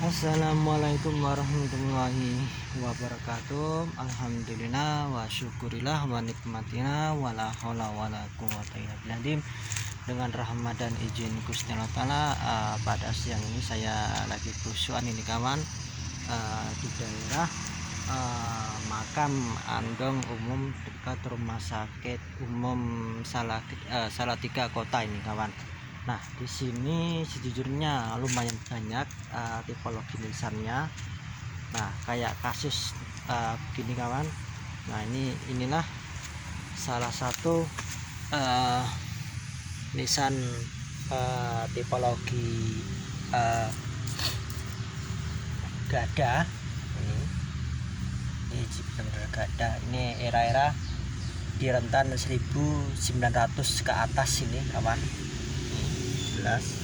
Assalamualaikum warahmatullahi wabarakatuh. Alhamdulillah wa syukurillah wa nikmatina wala haula wala quwata illa billah. Dengan rahmat dan izin Gusti Allah Ta'ala, pada siang ini saya lagi kerusuhan ini kawan, di daerah makam Andong umum dekat rumah sakit umum Salatiga Kota ini kawan. Nah, di sini sejujurnya lumayan banyak tipologi nisannya. Nah, kayak kasus begini kawan. Nah, inilah salah satu nisan tipologi gada. Ini benar gada. Ini era-era di rentan 1900 ke atas ini kawan. Jelas.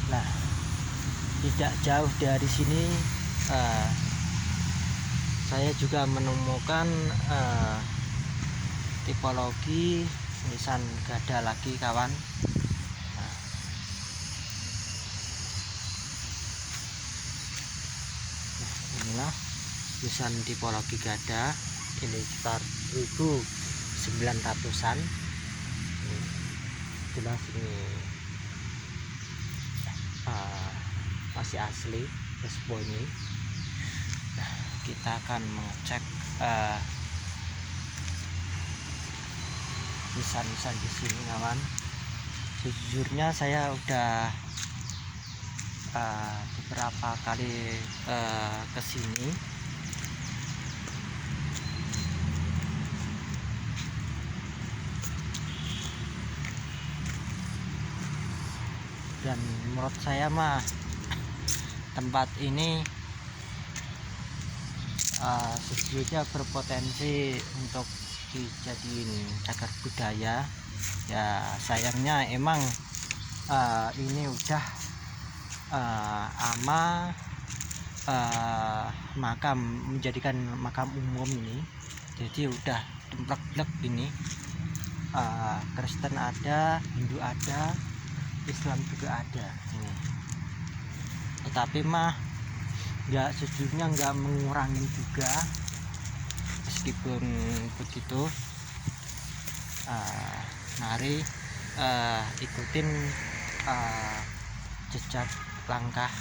Nah, tidak jauh dari sini saya juga menemukan tipologi nisan gada lagi kawan. Inilah nisan tipologi gada, ini sekitar 1900-an. Jelas ini masih asli respo ini. Nah, kita akan mengecek nisan-nisan di sini kawan. Sejujurnya saya udah beberapa kali ke sini. Dan menurut saya mah tempat ini sejujurnya berpotensi untuk dijadiin cagar budaya. Ya sayangnya emang ini udah makam, menjadikan makam umum ini. Jadi udah templek-templek ini. Kristen ada, Hindu ada, Islam juga ada ini. Tetapi mah sejujurnya nggak mengurangi juga. Meskipun begitu, mari ikutin jejak langkah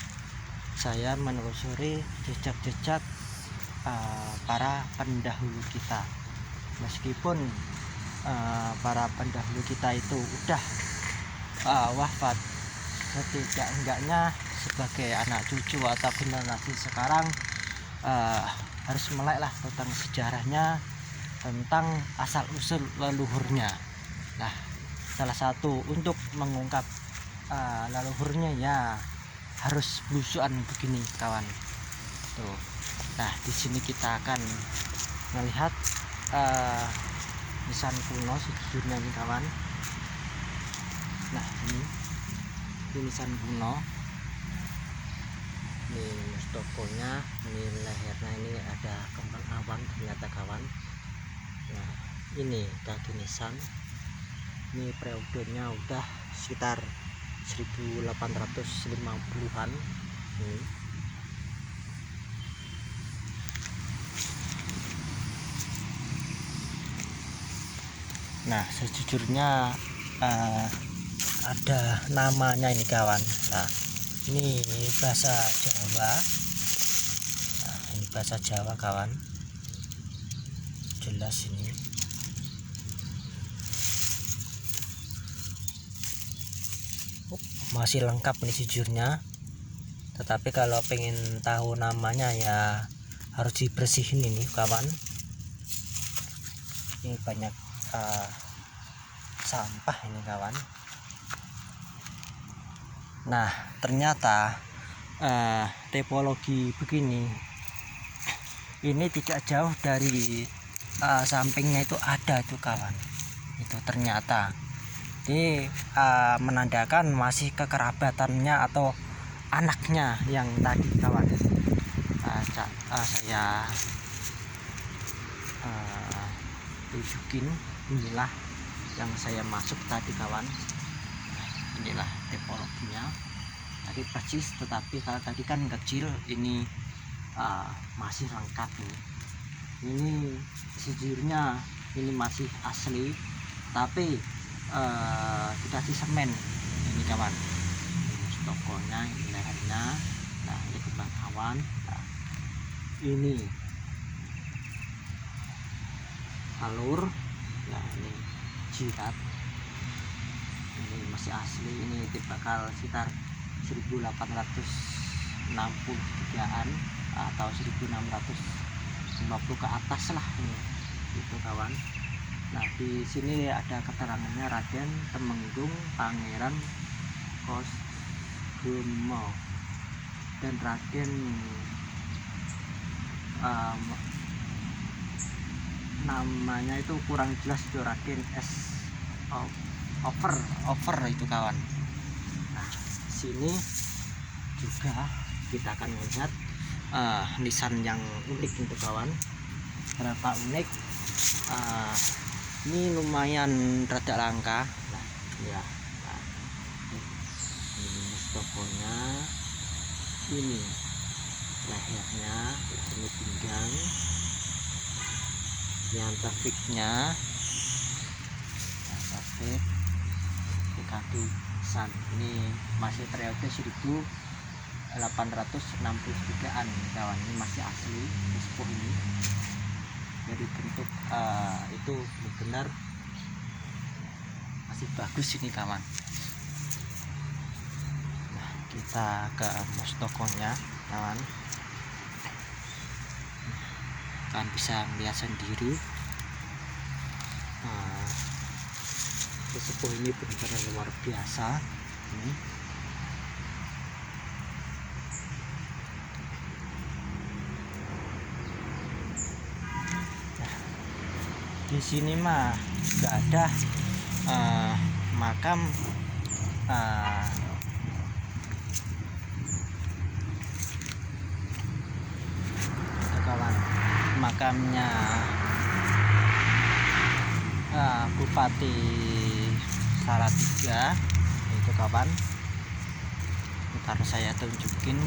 saya menelusuri jejak-jejak para pendahulu kita. Meskipun para pendahulu kita itu udah wafat, setidak-enggaknya sebagai anak cucu atau generasi sekarang harus melek lah tentang sejarahnya, tentang asal usul leluhurnya. Nah, salah satu untuk mengungkap leluhurnya ya harus blusukan begini kawan. Tuh. Nah, di sini kita akan melihat nisan kuno sejujurnya ini kawan. Nah, ini nisan kuno. Ini mustokonya, ini lehernya, ini ada kembang awan ternyata kawan. Nah, ini kaki nisan. Ini periodenya udah sekitar 1850-an. Nah, sejujurnya ada namanya ini kawan. Nah, ini bahasa Jawa. Nah, ini bahasa Jawa kawan. Jelas ini. Masih lengkap ini sejujurnya. Tetapi kalau pengen tahu namanya ya harus dibersihin ini kawan. Ini banyak sampah ini kawan. Nah, ternyata tipologi begini ini tidak jauh dari sampingnya itu ada tuh kawan. Itu ternyata ini menandakan masih kekerabatannya atau anaknya yang tadi kawan. Saya tunjukin. Inilah yang saya masuk tadi kawan. Inilah tipologinya tadi persis, tetapi kalau tadi kan kecil, ini masih lengkap ini sejujurnya ini masih asli, tapi dikasih semen ini kawan. Ini tokonya, ini lehernya, nah ini kembang awan, nah, ini alur, ya ini jirat, ini masih asli. Ini bakal sekitar 1863an atau 1650 ke atas lah ini itu kawan. Nah di sini ada keterangannya Raden Temenggung Pangeran Kosgemo dan Raden namanya itu kurang jelas itu, Raden S over itu kawan. Nah sini juga kita akan melihat nisan yang unik untuk kawan. Berapa unik, ini lumayan rada langka. Nah ya, nah, ini mustokonya, ini lehernya, ini pinggang, ini antafiknya, antafic, ini kaki san. Ini masih periode 1863an kawan. Ini masih asli sepuh ini. Jadi bentuk itu benar masih bagus ini kawan. Nah kita ke mustokonya kawan, kalian bisa melihat sendiri. Sepuh ini benar-benar luar biasa ini. Di sini mah nggak ada makam kawan, makamnya Bupati Salatiga itu kawan. Ntar saya tunjukin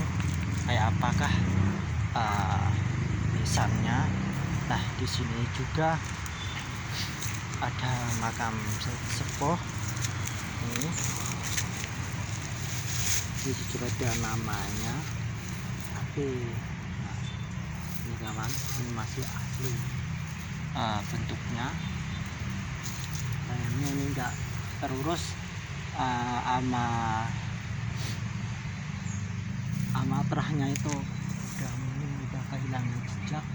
kayak apakah nisannya. Nah di sini juga ada makam sepuh ini. Di situ ada namanya, tapi nah, ini kawan, ini masih asli bentuknya. Sayangnya ini enggak terurus ama terahnya itu udah kehilangan jejak.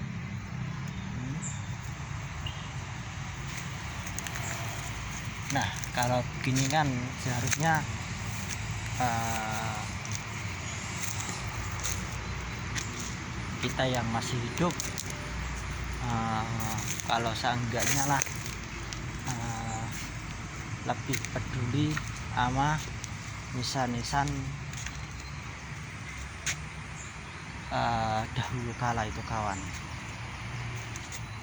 Nah kalau begini kan seharusnya kita yang masih hidup kalau seenggaknya lah lebih peduli sama nisan-nisan dahulu kala itu kawan.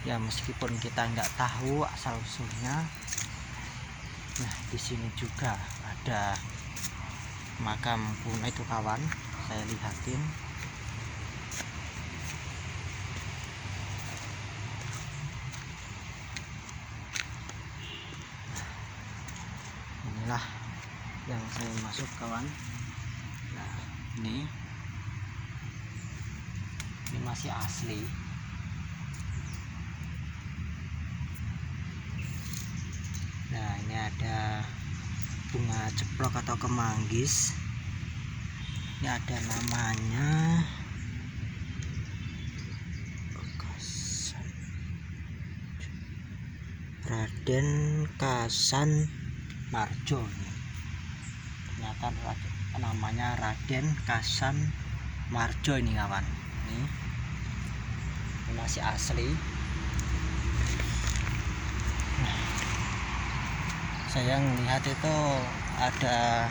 Ya meskipun kita nggak tahu asal usulnya. Nah di sini juga ada makam kuno itu kawan, saya lihatin. Inilah yang saya masuk kawan. Nah ini masih asli. Nah ini ada bunga ceplok atau kemanggis. Ini ada namanya Raden Kasan Marjo. Ternyata namanya Raden Kasan Marjo ini kawan. Ini masih asli. Nah, saya melihat itu ada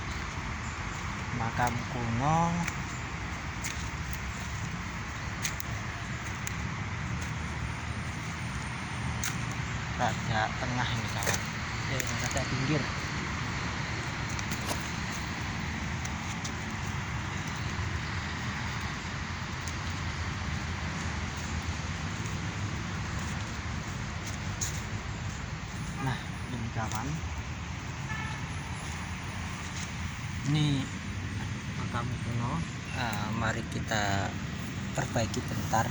makam kuno rada tengah ini kawan, rada pinggir. Nah ini kawan, ini makam kuno. Mari kita perbaiki bentar.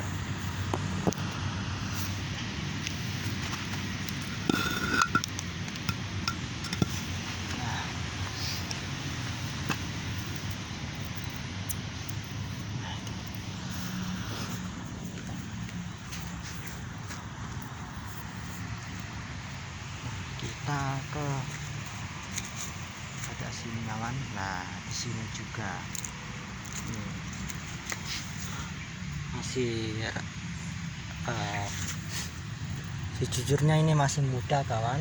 Kita ke ada sini kawan. Nah di sini juga masih sejujurnya ini masih muda kawan.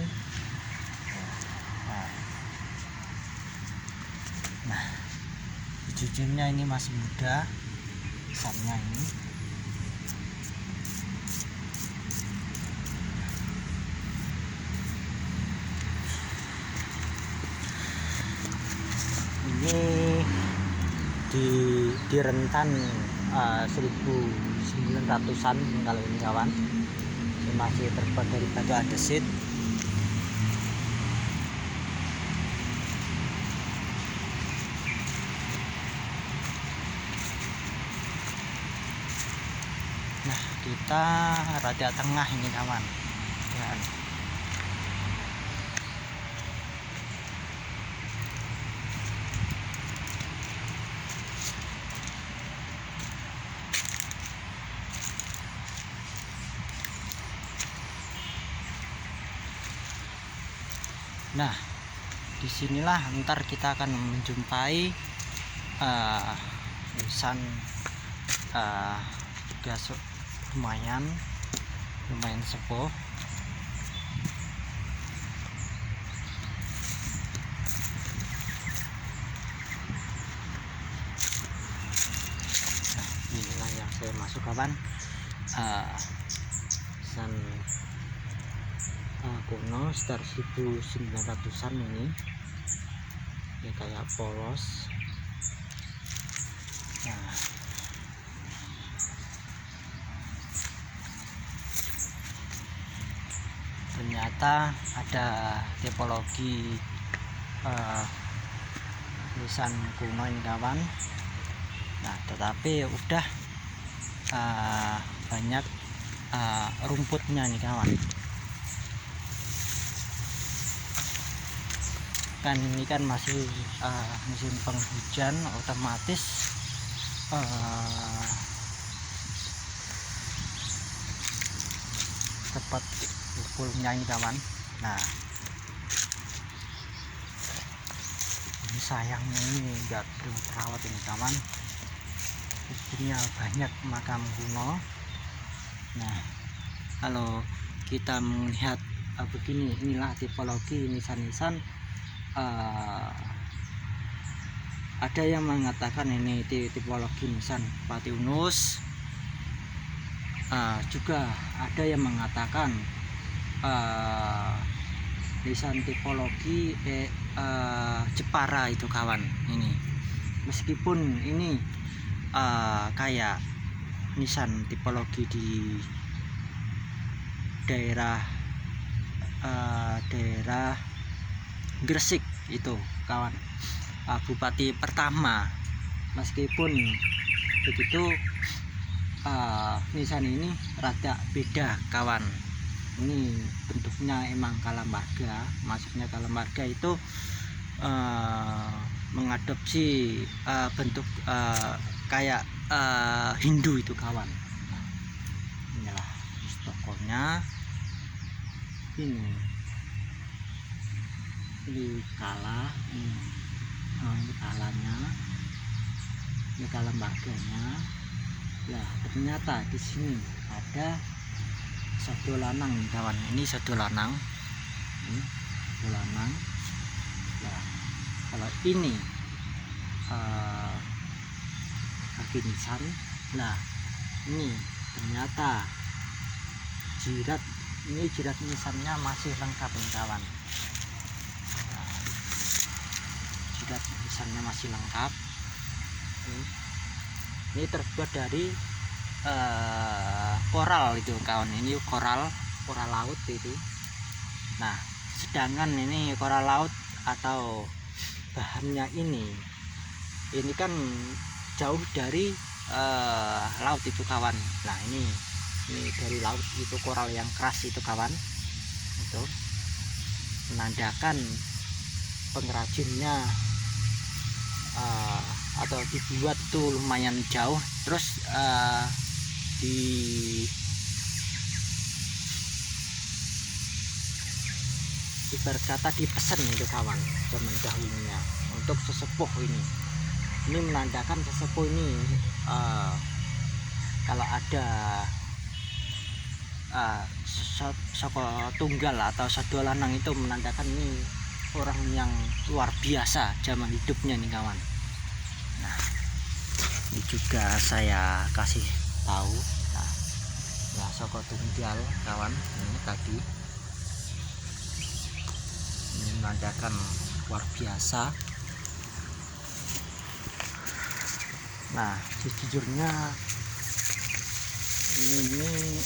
Nah sejujurnya ini masih muda besarnya ini. Ini di rentan 1900-an kalau ini kawan. Ini masih terbuat dari batu andesit. Nah kita rada tengah ini kawan ya. Nah disinilah ntar kita akan menjumpai nisan juga lumayan sepuh. Nah, inilah yang saya masuk kawan, nisan kuno sekitar 1900-an ini kayak polos. Nah ternyata ada tipologi nisan kuno ini kawan. Nah tetapi udah banyak rumputnya nih kawan. Kan ini kan masih musim penghujan, otomatis cepat pukulnya ini kawan. Nah ini sayangnya ini enggak terawat ini kawan. Buktinya banyak makam kuno. Nah kalau kita melihat begini, inilah tipologi nisan-nisan. Ada yang mengatakan ini tipologi nisan Pati Unus. Juga ada yang mengatakan nisan tipologi Jepara itu kawan. Ini meskipun ini kayak nisan tipologi di daerah Gresik itu kawan, bupati pertama. Meskipun begitu nisan ini rada beda kawan. Ini bentuknya emang kalambarga, maksudnya kalambarga itu mengadopsi bentuk kayak Hindu itu kawan. Inilah tokonya. Ini kala, ini kalanya, ini kalambaganya. Nah ternyata di sini ada satu lanang kawan. Ini satu lanang, ini satu lanang. Nah kalau ini kaki nisan. Nah ini ternyata jirat Ini jidat nisannya masih lengkap nih kawan. Nah, jidat nisannya masih lengkap. Ini terbuat dari koral itu kawan. Ini koral laut itu. Nah, sedangkan ini koral laut atau bahannya ini kan jauh dari laut itu kawan. Nah, ini dari laut itu koral yang keras itu kawan. Itu menandakan pengrajinnya atau dibuat itu lumayan jauh, terus ibarat kata dipesan itu kawan zaman dahulunya untuk sesepuh ini menandakan sesepuh ini kalau ada soko tunggal atau sado lanang itu menandakan ini orang yang luar biasa zaman hidupnya nih kawan. Nah, ini juga saya kasih tahu. Nah, ya soko tunggal kawan, ini tadi ini menandakan luar biasa. Nah, sejujurnya ini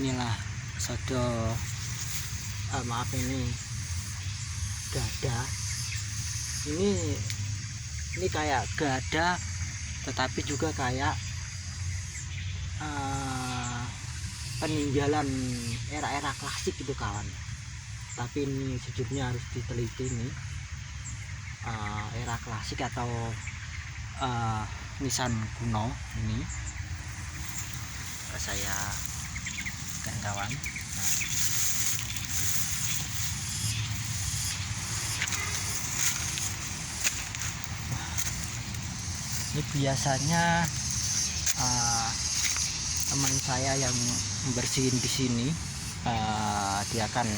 inilah sado maaf ini gada. Ini kayak gada tetapi juga kayak peninggalan era-era klasik itu kawan. Tapi ini sejujurnya harus diteliti nih, era klasik atau nisan kuno ini saya kan kawan. Nah, ini biasanya teman saya yang membersihin di sini, dia akan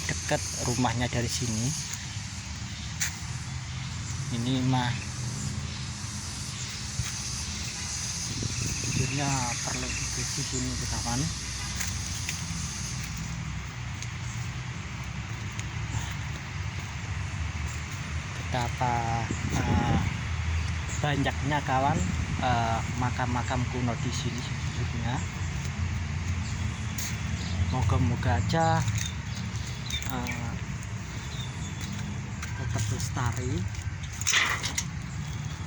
dekat rumahnya dari sini. Ini mah sejujurnya perlu dibersihin kawan. Betapa banyaknya kawan makam-makam kuno di sini sejujurnya. Moga-moga aja tetap lestari,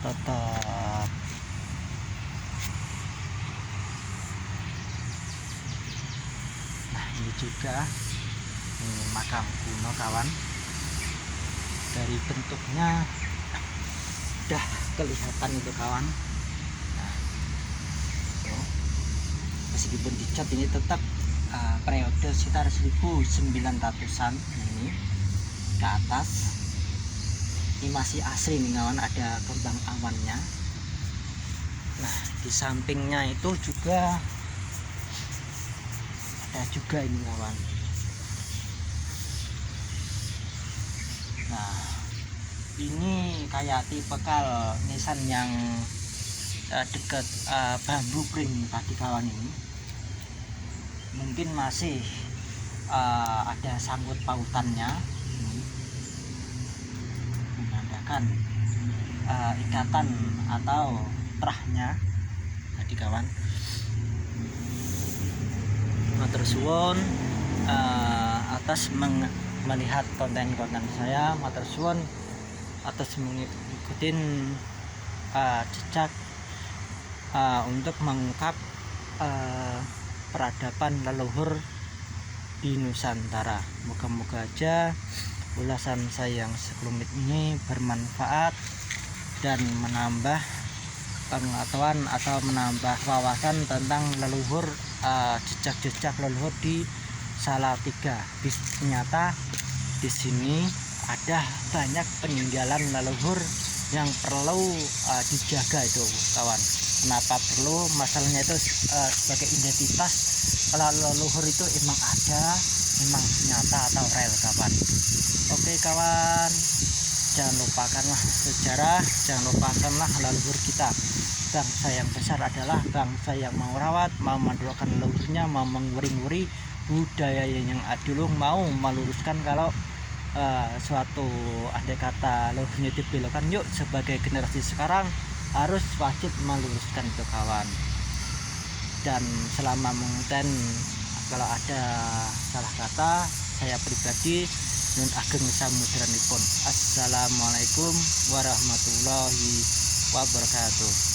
tetap ini juga ini makam kuno kawan. Dari bentuknya udah kelihatan itu kawan. Nah, meskipun dicat ini tetap periode sekitar 1900-an ini ke atas. Ini masih asli nih kawan, ada kembang awannya. Nah, di sampingnya itu juga ada juga ini kawan. Nah, ini kayak tipikal nisan yang dekat bambu kering tadi kawan. Ini mungkin masih ada sangkut pautannya, menandakan ikatan atau terahnya tadi kawan. Matur suwun atas melihat konten-konten saya. Matur suwun atas mengikuti jejak untuk mengungkap peradaban leluhur di Nusantara. Moga-moga aja ulasan saya yang sekelumit ini bermanfaat dan menambah pengetahuan atau menambah wawasan tentang leluhur, jejak-jejak leluhur di Salatiga. Ternyata di sini ada banyak peninggalan leluhur yang perlu dijaga itu kawan. Kenapa perlu? Masalahnya itu sebagai identitas kalau leluhur itu emang ada, emang nyata atau real kawan. Oke kawan. jangan lupakanlah sejarah, jangan lupakanlah leluhur kita. Bangsa yang besar adalah bangsa yang mau rawat, mau mendoakan leluhurnya, mau menguri-nguri budaya yang dulu, mau meluruskan kalau suatu andai kata leluhurnya dibelokkan. Yuk sebagai generasi sekarang harus wajib meluruskan itu kawan. Dan selama menguten kalau ada salah kata, saya pribadi nun ageng samudranipun. Assalamualaikum warahmatullahi wabarakatuh.